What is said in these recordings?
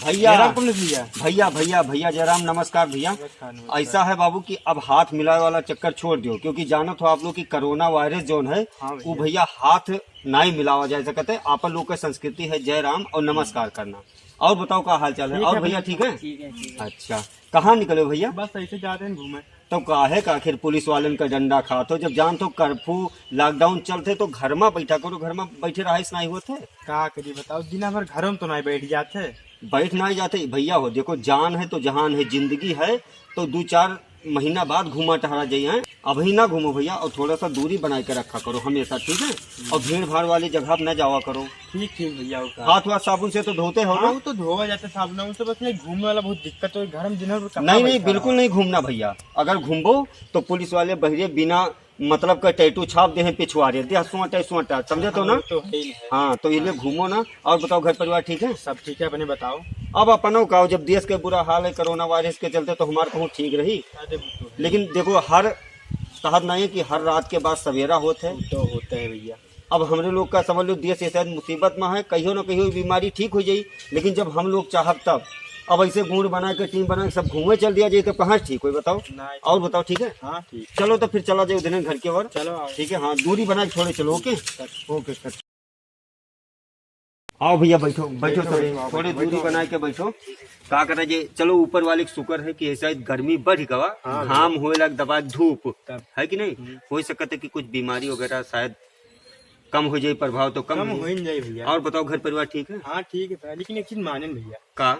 भैया भैया भैया भैया भैया जयराम, नमस्कार भैया। ऐसा है बाबू कि अब हाथ मिलाए वाला चक्कर छोड़ दो, क्योंकि जानो तो आप लोग की कोरोना वायरस जोन है वो भैया हाथ नहीं मिलावा जा सकते। आपन लोग की संस्कृति है जयराम और नमस्कार करना। और बताओ क्या हाल चाल है? और भैया ठीक है? अच्छा, कहाँ निकले भैया? बस ऐसे जाते हैं घूमे। तो काहे का आखिर पुलिस वालन का डंडा खातो? जब जान तो कर्फ्यू लॉकडाउन चलते तो घर में बैठा करो, घर में बैठे रहाइश नहीं होते। का करिए बताओ, दिन भर घरों में तो नहीं बैठ जाते। बैठ नहीं जाते भैया। हो देखो, जान है तो जहान है, जिंदगी है तो 2-4 महीना बाद घूमा टहरा जाइए। अभी ना घूमो भैया, और थोड़ा सा दूरी बना के रखा करो हमेशा, ठीक है? और भीड़ भाड़ वाली जगह पर न जावा करो। ठीक ठीक भैया। हाथ वाथ साबुन से तो धोते हो ना? वो तो धोवा जाता साबुन से, बस नहीं घूमने वाला बहुत दिक्कत है घर में दिन भर। नहीं नहीं, बिल्कुल नहीं घूमना भैया। अगर घूमो तो पुलिस वाले बहरे बिना मतलब का टैटू छाप दे पिछुआरे दे, सुआटा समझे तो ना? तो है ही है। हाँ, तो इसलिए घूमो ना। और बताओ, घर परिवार ठीक है? सब ठीक है, अपने बताओ। अब अपनों का जब देश के बुरा हाल है कोरोना वायरस के चलते, तो हमारे कहूँ ठीक रही। लेकिन देखो, हर तहत नहीं है कि हर रात के बाद सवेरा होते है तो होता है भैया। अब हमरे लोग का समझ लो, देश ऐसा मुसीबत में है, कहियो ना कहियो बीमारी ठीक हो जाई। लेकिन जब हम लोग चाहब तब, अब ऐसे गुण बना के टीम बना के सब घूमे चल दिया जाए तो कहाँ ठीक हो बताओ? और बताओ, ठीक है? हाँ ठीक। चलो तो फिर चला जाए उधर घर के ओर। चलो ठीक है, हाँ दूरी बना के छोड़े चलो। Okay okay sir. आओ भैया, बैठो बैठो, थोड़ी दूरी बना के बैठो। का करे जे, चलो ऊपर वाले का शुक्र है कि ऐसा गर्मी बढ़ गवा, घाम होए लग दबा धूप है कि नहीं, हो सकता है कि कुछ बीमारी वगैरह शायद कम हो जाए, प्रभाव तो कम हो जाए भैया। और बताओ, घर परिवार ठीक है? हाँ ठीक है, लेकिन एक चीज माने भैया का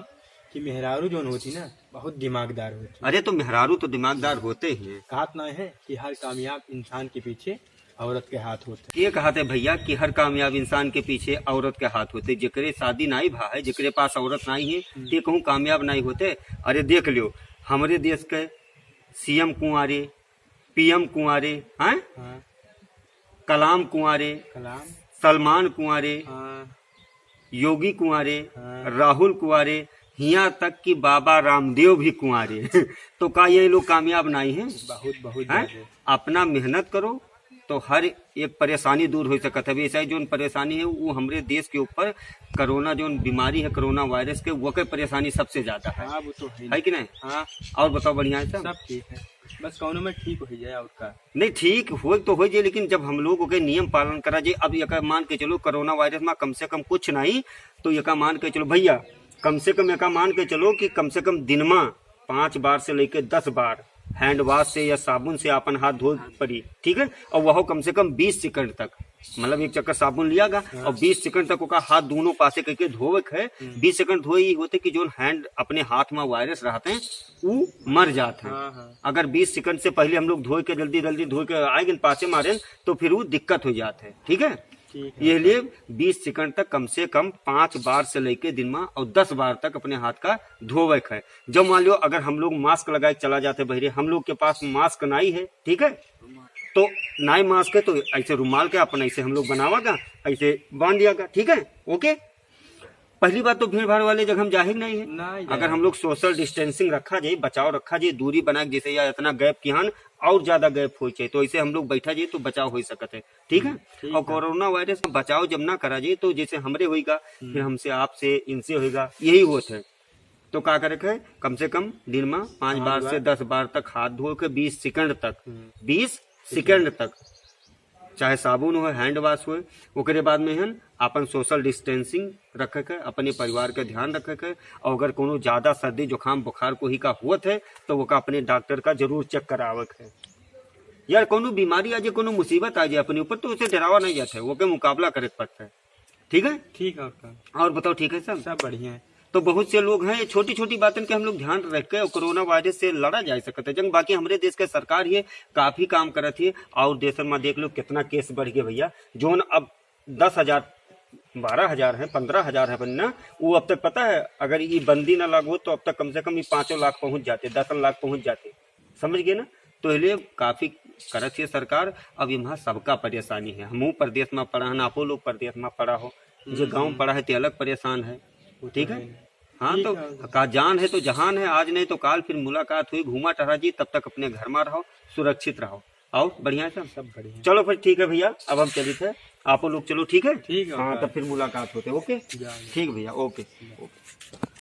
कि मेहरारू जो होती ना बहुत दिमागदार होती। अरे तो मेहरारू तो दिमागदार होते ही। कहात ना है कि हर कामयाब इंसान के पीछे औरत के हाथ होते। ये कहते भैया कि हर कामयाब इंसान के पीछे औरत के हाथ होते। जिकरे शादी नहीं भा है, जिकरे पास औरत नहीं है, ते कहूँ कामयाब नहीं होते। अरे देख लियो, हमारे देश के सीएम कुंवारे, पीएम कुंवारे हैं, कलाम कुंवारे, सलमान कुंवारे, योगी कुंवारे, राहुल कुंवारे, यहाँ तक कि बाबा रामदेव भी कुंवारे। तो का ये लोग कामयाब नहीं है? बहुत बहुत है? अपना मेहनत करो तो हर एक परेशानी दूर हो सकता है। ऐसा जो परेशानी है वो हमारे देश के ऊपर कोरोना जो बीमारी है, कोरोना वायरस के, वो के परेशानी सबसे ज्यादा है। हाँ, वो तो है कि नहीं? हाँ। और बताओ, बढ़िया है सब ठीक है, बस कौन में ठीक हो जाए। और का नहीं, ठीक हो तो हो जाए, लेकिन जब हम लोगों के नियम पालन करा जाए। अब यका मान के चलो, कोरोना वायरस में कम से कम कुछ नहीं तो यका मान के चलो भैया, कम से कम यका मान के चलो कि कम से कम दिन में 5 बार से लेके 10 बार हैंड वॉश से या साबुन से अपन हाथ धो पड़ी, ठीक है? और वह कम से कम 20 सेकंड तक, मतलब एक चक्कर साबुन लिया गा और 20 सेकंड तक उसका हाथ दोनों पासे करके धोवे है। 20 सेकंड धोए ही होते कि जो हैंड अपने हाथ में वायरस रहते हैं वो मर जाते हैं। अगर 20 सेकंड से पहले हम लोग धो के जल्दी जल्दी धो के आएंगे पासे मारे तो फिर वो दिक्कत हो जाते हैं, ठीक है? ये लिए 20 सेकंड तक कम से कम 5 बार से लेके दिन में और 10 बार तक अपने हाथ का धोवे है। जब मान लो अगर हम लोग मास्क लगाए चला जाते बहरे, हम लोग के पास मास्क नहीं है, ठीक है, तो नाई मास्क है तो ऐसे रुमाल के अपन ऐसे हम लोग बनावागा, ऐसे बांध दियागा, ठीक है? ओके। पहली बात तो भीड़ भाड़ वाले जगह हम जाहिर नहीं है। अगर हम लोग सोशल डिस्टेंसिंग रखा जाए, बचाव रखा जाए, दूरी बना के, जैसे या इतना गैप की हान और ज्यादा गैप हो जाए तो ऐसे हम लोग बैठा जाए तो बचाव हो सकते है, ठीक है? और कोरोना वायरस का बचाव जब ना करा जाए तो जैसे हमरे होगा, फिर हमसे, आपसे, इनसे होगा, यही होता है। तो क्या करे है, कम से कम दिन में 5 बार से 10 बार तक हाथ धो के 20 सेकंड तक, 20 सेकंड तक, चाहे साबुन हो, हैंड वॉश हो, ओकरे बाद में है अपन सोशल डिस्टेंसिंग रखे के, अपने परिवार का ध्यान रखे के। और अगर कोनो ज्यादा सर्दी जुकाम बुखार को ही का हुआ है तो वो का अपने डॉक्टर का जरूर चेक करावे है। यार कोनो बीमारी आ जाए, कोनो मुसीबत आ जाए अपने ऊपर तो उसे डरावा नहीं जाता है, वो के मुकाबला करे पड़ता है, ठीक है? ठीक है। और बताओ, ठीक है सब बढ़िया है। तो बहुत से लोग हैं, छोटी छोटी बातों के हम लोग ध्यान रख के कोरोना वायरस से लड़ा जा सकता है जंग। बाकी हमारे देश के सरकार ये काफी काम करती है। और देश में देख लो कितना केस बढ़ गया भैया, जोन अब 10,000 12,000 है, 15,000 है बनना, वो अब तक पता है अगर ये बंदी ना लागू तो अब तक कम से कम ये 5 लाख पहुंच जाते, 10 लाख पहुंच जाते, समझ गए ना? तो इसलिए काफी करती है सरकार। अब यहाँ सबका परेशानी है, हमू प्रदेश में पड़ा है, आपो लोग प्रदेश में पड़ा हो, जो गाँव पड़ा है ते अलग परेशान है, ठीक है? हाँ, तो का जान है तो जहान है, आज नहीं तो काल फिर मुलाकात हुई, घूमा टहरा जी, तब तक अपने घर में रहो, सुरक्षित रहो। आओ, बढ़िया है सब बढ़िया। चलो फिर ठीक है भैया, अब हम चलिए थे, आप लोग चलो, ठीक है? ठीक है। हाँ, तब फिर मुलाकात होते। ओके, ठीक भैया, ओके।